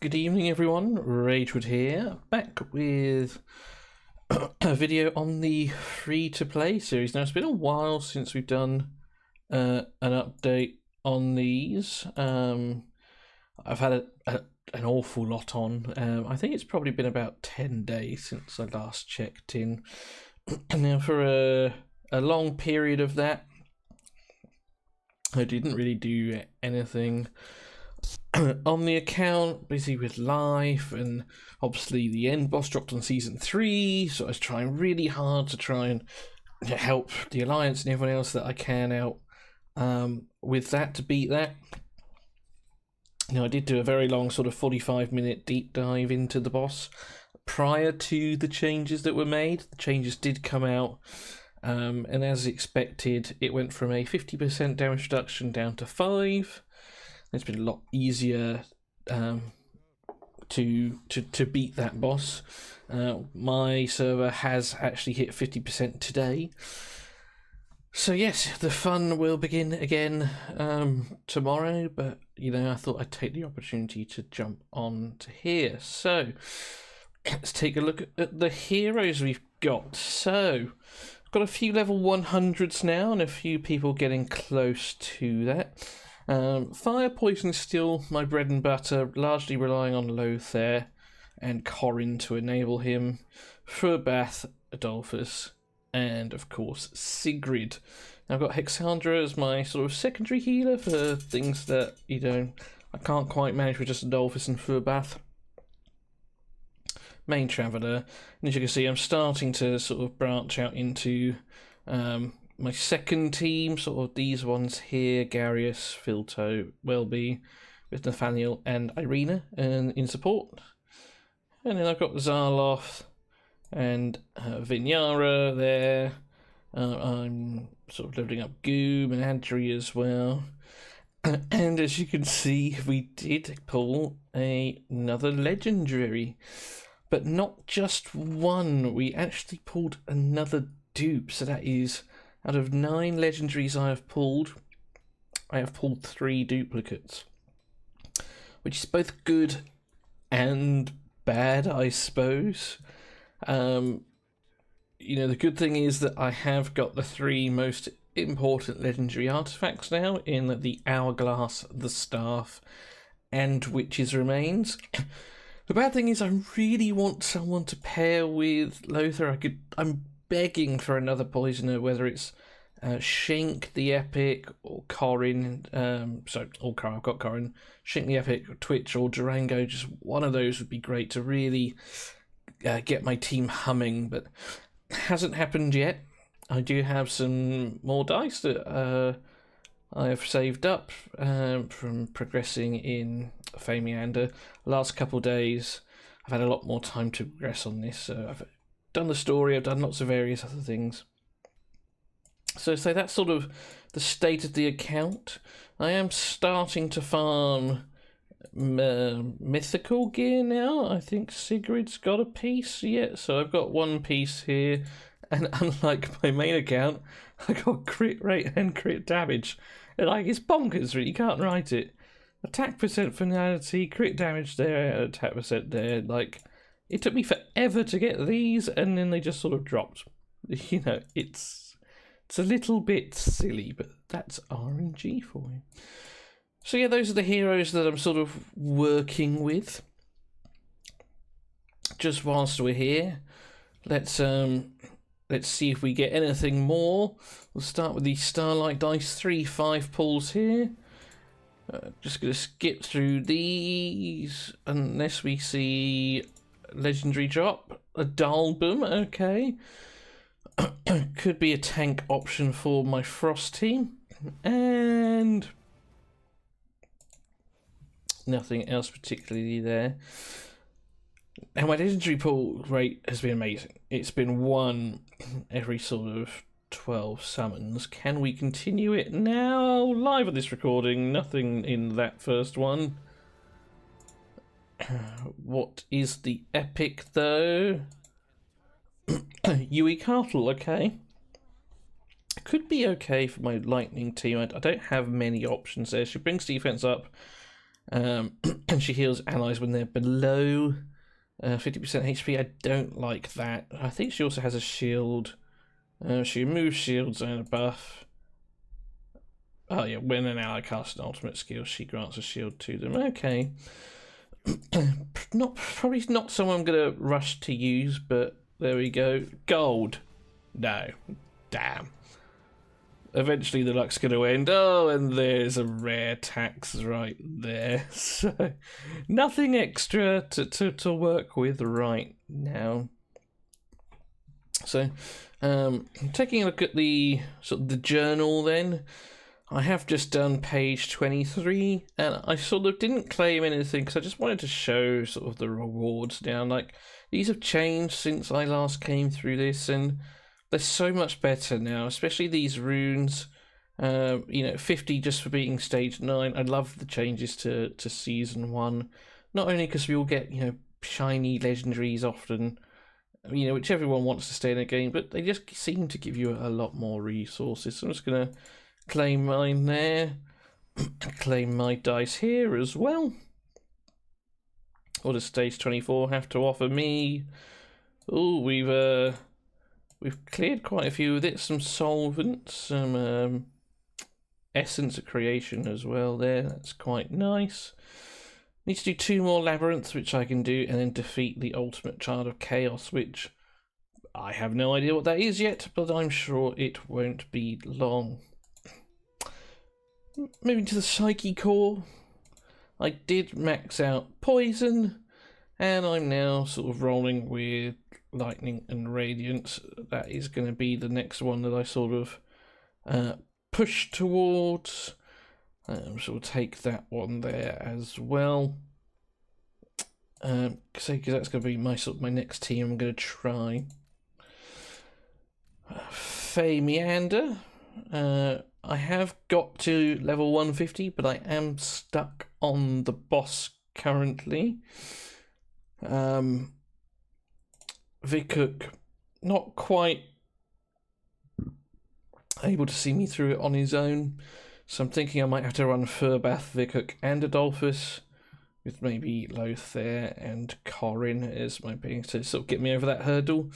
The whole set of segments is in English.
Good evening everyone, Ragewood here, back with a video on the free-to-play series. Now it's been a while since we've done an update on these. I've had an awful lot on. I think it's probably been about 10 days since I last checked in. Now for a long period of that, I didn't really do anything on the account, busy with life, and obviously the end boss dropped on season 3, so I was trying really hard to try and help the Alliance and everyone else that I can out with that, to beat that. Now I did do a very long sort of 45-minute deep dive into the boss prior to the changes that were made. The changes did come out, and as expected, it went from a 50% damage reduction down to 5%. It's been a lot easier to beat that boss. My server has actually hit 50% today. So yes, the fun will begin again tomorrow, but you know, I thought I'd take the opportunity to jump on to here. So let's take a look at the heroes we've got. So I've got a few level 100s now and a few people getting close to that. Fire Poison is still my bread and butter, largely relying on Lothar and Corrin to enable him. Furbath, Adolphus, and of course Sigrid. Now I've got Hexandra as my sort of secondary healer for things that, you know, I can't quite manage with just Adolphus and Furbath. Main Traveller, and as you can see, I'm starting to sort of branch out into my second team, sort of these ones here: Garius, Filto, Welby, with Nathaniel and Irina and in support. And then I've got Zarloth and Vinyara there. I'm sort of loading up Goom and Adri as well. And as you can see, we did pull another legendary, but not just one. We actually pulled another dupe, so that is, out of 9 legendaries I have pulled 3 duplicates, which is both good and bad, I suppose. You know, the good thing is that I have got the 3 most important legendary artifacts now in the Hourglass, the Staff, and Witch's Remains. The bad thing is I really want someone to pair with Lothar. I'm begging for another poisoner, whether it's Shink the Epic or Corrin. I've got Corrin, Shink the Epic, or Twitch or Durango. Just one of those would be great to really get my team humming, but hasn't happened yet. I do have some more dice that I have saved up from progressing in Famiander. Last couple of days, I've had a lot more time to progress on this, so I've done the story, I've done lots of various other things. So that's sort of the state of the account. I am starting to farm mythical gear now. I think Sigrid's got a piece yet, so I've got 1 piece here, and unlike my main account, I got crit rate and crit damage. Like, it's bonkers, really. You can't write it. Attack percent finality, crit damage there, attack percent there. Like, it took me forever to get these, and then they just sort of dropped. You know, it's a little bit silly, but that's RNG for you. So yeah, those are the heroes that I'm sort of working with. Just whilst we're here, let's see if we get anything more. We'll start with the Starlight Dice 3-5 pulls here. Just going to skip through these unless we see legendary drop. A Dalbum, okay. Could be a tank option for my Frost team. And nothing else particularly there. And my legendary pull rate has been amazing. It's been 1 every sort of 12 summons. Can we continue it now? Live on this recording, nothing in that first one. What is the epic though? Yui Cartle, okay. Could be okay for my lightning team. I don't have many options there. She brings defense up And she heals allies when they're below 50% HP. I don't like that. I think she also has a shield. She removes shields and a buff. Oh yeah, when an ally casts an ultimate skill, she grants a shield to them. Okay. Probably not someone I'm gonna rush to use, but there we go. Gold. No. Damn. Eventually the luck's gonna end. Oh, and there's a rare tax right there. So nothing extra to work with right now. So taking a look at the sort of the journal then. I have just done page 23, and I sort of didn't claim anything because I just wanted to show sort of the rewards down. Like, these have changed since I last came through this, and they're so much better now, especially these runes. 50 just for beating stage 9. I love the changes to season 1. Not only because we all get, shiny legendaries often, which everyone wants to stay in a game, but they just seem to give you a lot more resources. So I'm just going to claim mine there. Claim my dice here as well. What does stage 24 have to offer me? Oh, we've cleared quite a few with it. Some solvents, some essence of creation as well there. That's quite nice. Need to do 2 more labyrinths, which I can do, and then defeat the ultimate child of chaos, which I have no idea what that is yet, but I'm sure it won't be long. Moving to the Psyche core, I did max out Poison, and I'm now sort of rolling with Lightning and Radiance. That is going to be the next one that I sort of push towards. So we'll take that one there as well. Because that's going to be my next team I'm going to try. Fey Meander. I have got to level 150, but I am stuck on the boss currently. Vikuk, not quite able to see me through it on his own, so I'm thinking I might have to run Furbath, Vikuk, and Adolphus, with maybe Lothair and Corin as my beings to sort of get me over that hurdle.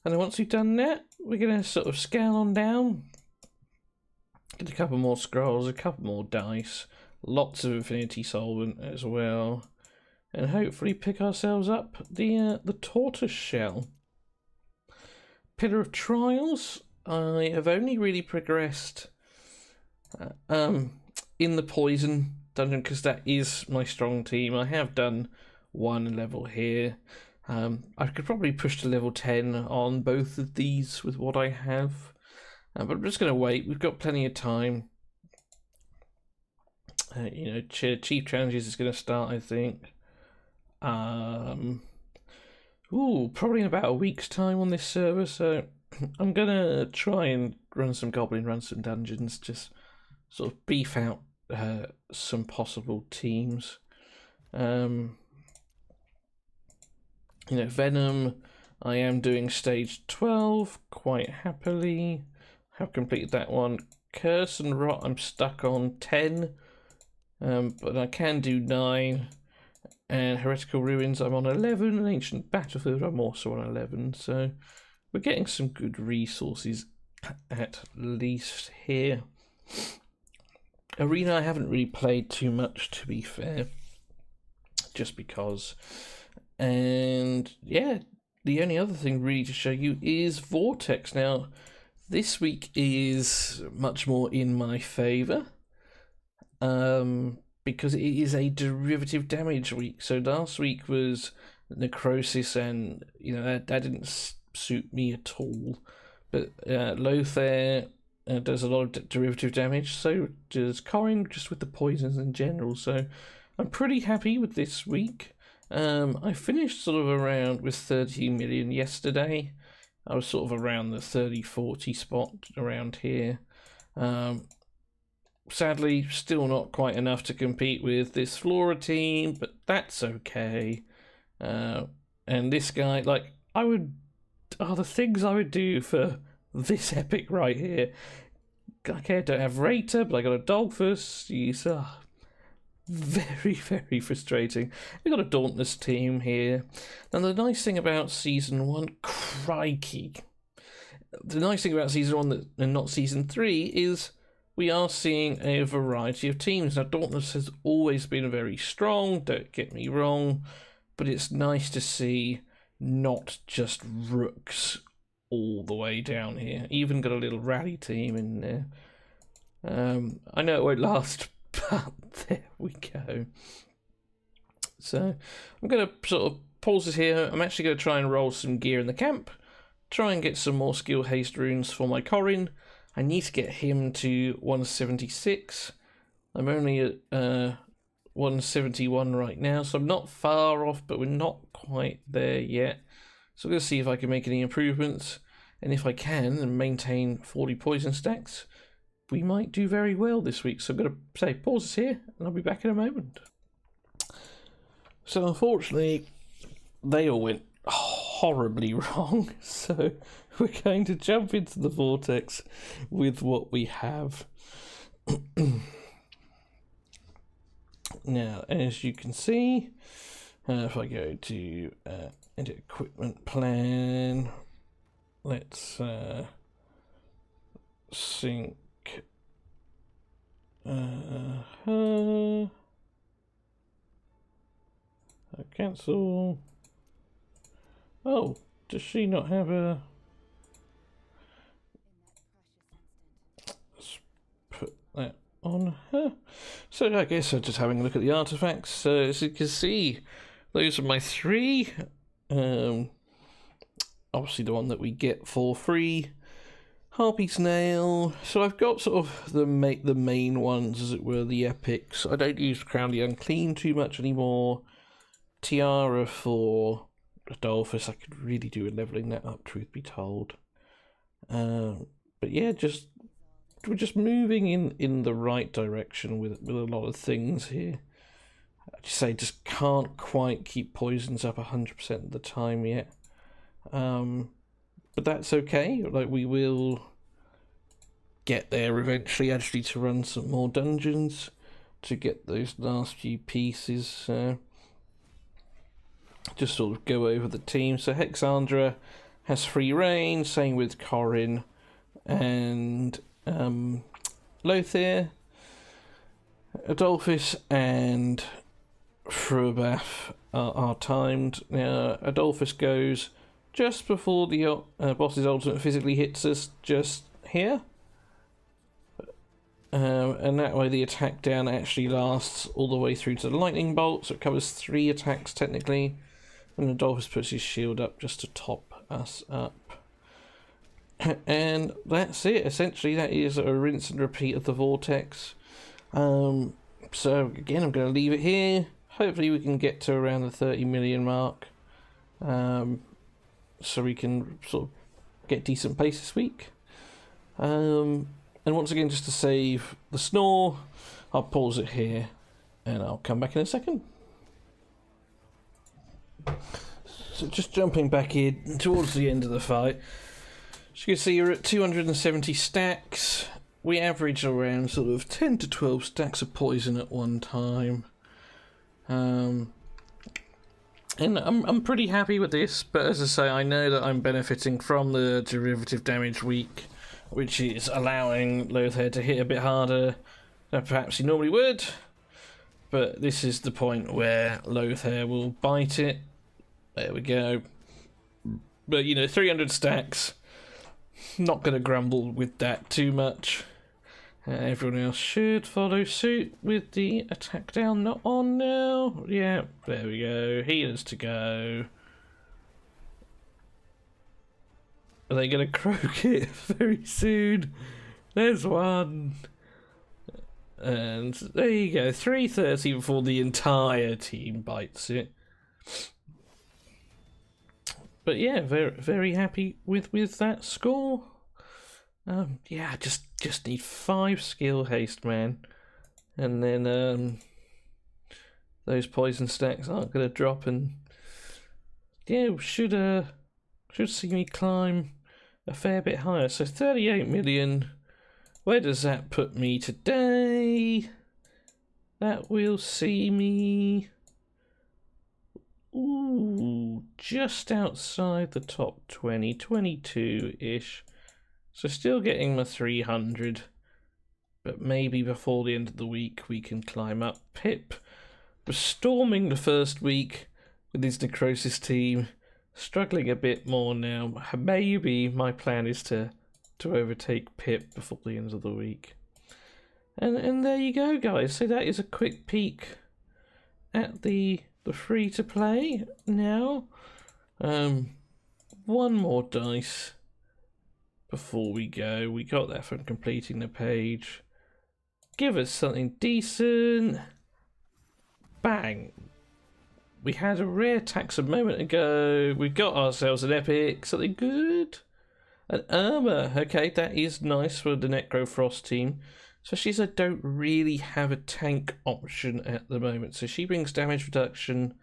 And then once we've done that, we're going to sort of scale on down. Get a couple more scrolls, a couple more dice, lots of Infinity Solvent as well, and hopefully pick ourselves up the Tortoise Shell. Pillar of Trials, I have only really progressed in the Poison dungeon because that is my strong team. I have done 1 level here. I could probably push to level 10 on both of these with what I have. But I'm just going to wait. We've got plenty of time. Chief Challenges is going to start, I think. Probably in about a week's time on this server. So I'm going to try and run some Goblin runs and dungeons. Just sort of beef out some possible teams. Venom, I am doing stage 12 quite happily. Have completed that one. Curse and Rot, I'm stuck on 10, but I can do 9. And Heretical Ruins, I'm on 11. And Ancient Battlefield, I'm also on 11. So we're getting some good resources at least here. Arena, I haven't really played too much, to be fair, just because. And yeah, the only other thing really to show you is Vortex. Now, this week is much more in my favour, because it is a derivative damage week. So last week was Necrosis, and that didn't suit me at all. But Lothair does a lot of derivative damage, so does Corin, just with the poisons in general. So I'm pretty happy with this week. I finished sort of around with 30 million yesterday. I was sort of around the 30-40 spot around here. Sadly, still not quite enough to compete with this Flora team, but that's okay. And this guy, the things I would do for this epic right here. Okay, I don't have Raider, but I got Adolphus. He's very, very frustrating. We've got a dauntless team here. And the nice thing about Season 1, crikey. The nice thing about Season 1 and not Season 3 is we are seeing a variety of teams. Now, Dauntless has always been very strong, don't get me wrong, but it's nice to see not just rooks all the way down here. Even got a little rally team in there. I know it won't last, but there we go. So I'm going to sort of pause this here. I'm actually going to try and roll some gear in the camp, try and get some more skill haste runes for my Corrin. I need to get him to 176. I'm only at 171 right now, so I'm not far off, but we're not quite there yet. So I'm going to see if I can make any improvements, and if I can and maintain 40 poison stacks, we might do very well this week. So I'm going to say pause this here, and I'll be back in a moment. So unfortunately, they all went horribly wrong, so we're going to jump into the vortex with what we have. Now, as you can see, if I go to edit equipment plan, let's sync cancel. Oh, does she not have a... Let's put that on her. So I guess I'm just having a look at the artifacts. So as you can see, those are my three. Obviously the one that we get for free. Harpy's Nail. So I've got sort of the main ones, as it were, the epics. I don't use Crown the Unclean too much anymore. Tiara for Adolphus. I could really do with leveling that up, truth be told. But yeah, we're just moving in the right direction with a lot of things here. I just can't quite keep poisons up 100% of the time yet. But that's okay. Like, we will get there eventually, actually, to run some more dungeons to get those last few pieces. Just sort of go over the team. So Hexandra has free reign, same with Corrin and Lothair. Adolphus and Fruabath are timed. Now, Adolphus goes just before the boss's ultimate physically hits us, just here. And that way the attack down actually lasts all the way through to the lightning bolt, so it covers 3 attacks technically. And Adolphus puts his shield up just to top us up. And that's it. Essentially, that is a rinse and repeat of the vortex. So again, I'm going to leave it here. Hopefully we can get to around the 30 million mark. So we can sort of get decent pace this week. And once again, just to save the snore, I'll pause it here and I'll come back in a second. So just jumping back in towards the end of the fight. As you can see, you're at 270 stacks. We average around sort of 10 to 12 stacks of poison at one time. And I'm pretty happy with this, but as I say, I know that I'm benefiting from the derivative damage week, which is allowing Lothair to hit a bit harder than perhaps he normally would. But this is the point where Lothair will bite it. There we go. But, 300 stacks. Not going to grumble with that too much. Everyone else should follow suit with the attack down not on now. Yeah, there we go. Healers to go. Are they going to croak it very soon? There's one. And there you go. 330 before the entire team bites it. But yeah, very, very happy with that score. Yeah, just need 5 skill haste, man, and then those poison stacks aren't gonna drop, and yeah, should see me climb a fair bit higher. So 38 million. Where does that put me today? that will see me just outside the top 20, 22-ish. So still getting my 300, but maybe before the end of the week we can climb up. Pip was storming the first week with his necrosis team, struggling a bit more now. Maybe my plan is to overtake Pip before the end of the week. And there you go, guys. So that is a quick peek at the free to play now. One more dice before we go. We got that from completing the page. Give us something decent. Bang. We had a rare tax a moment ago. We got ourselves an epic. Something good. An armor. Okay, that is nice for the Necrofrost team. Especially as I don't really have a tank option at the moment. So she brings damage reduction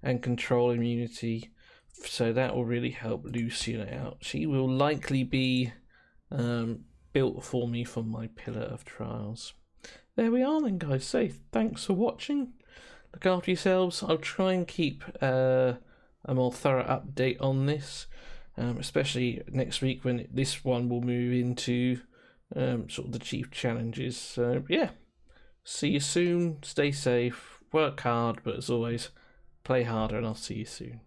and control immunity. So that will really help Lucian out. She will likely be built for me for my Pillar of Trials. There we are then, guys. So thanks for watching. Look after yourselves. I'll try and keep a more thorough update on this. Especially next week when this one will move into sort of the chief challenges. So yeah, see you soon. Stay safe. Work hard. But as always, play harder and I'll see you soon.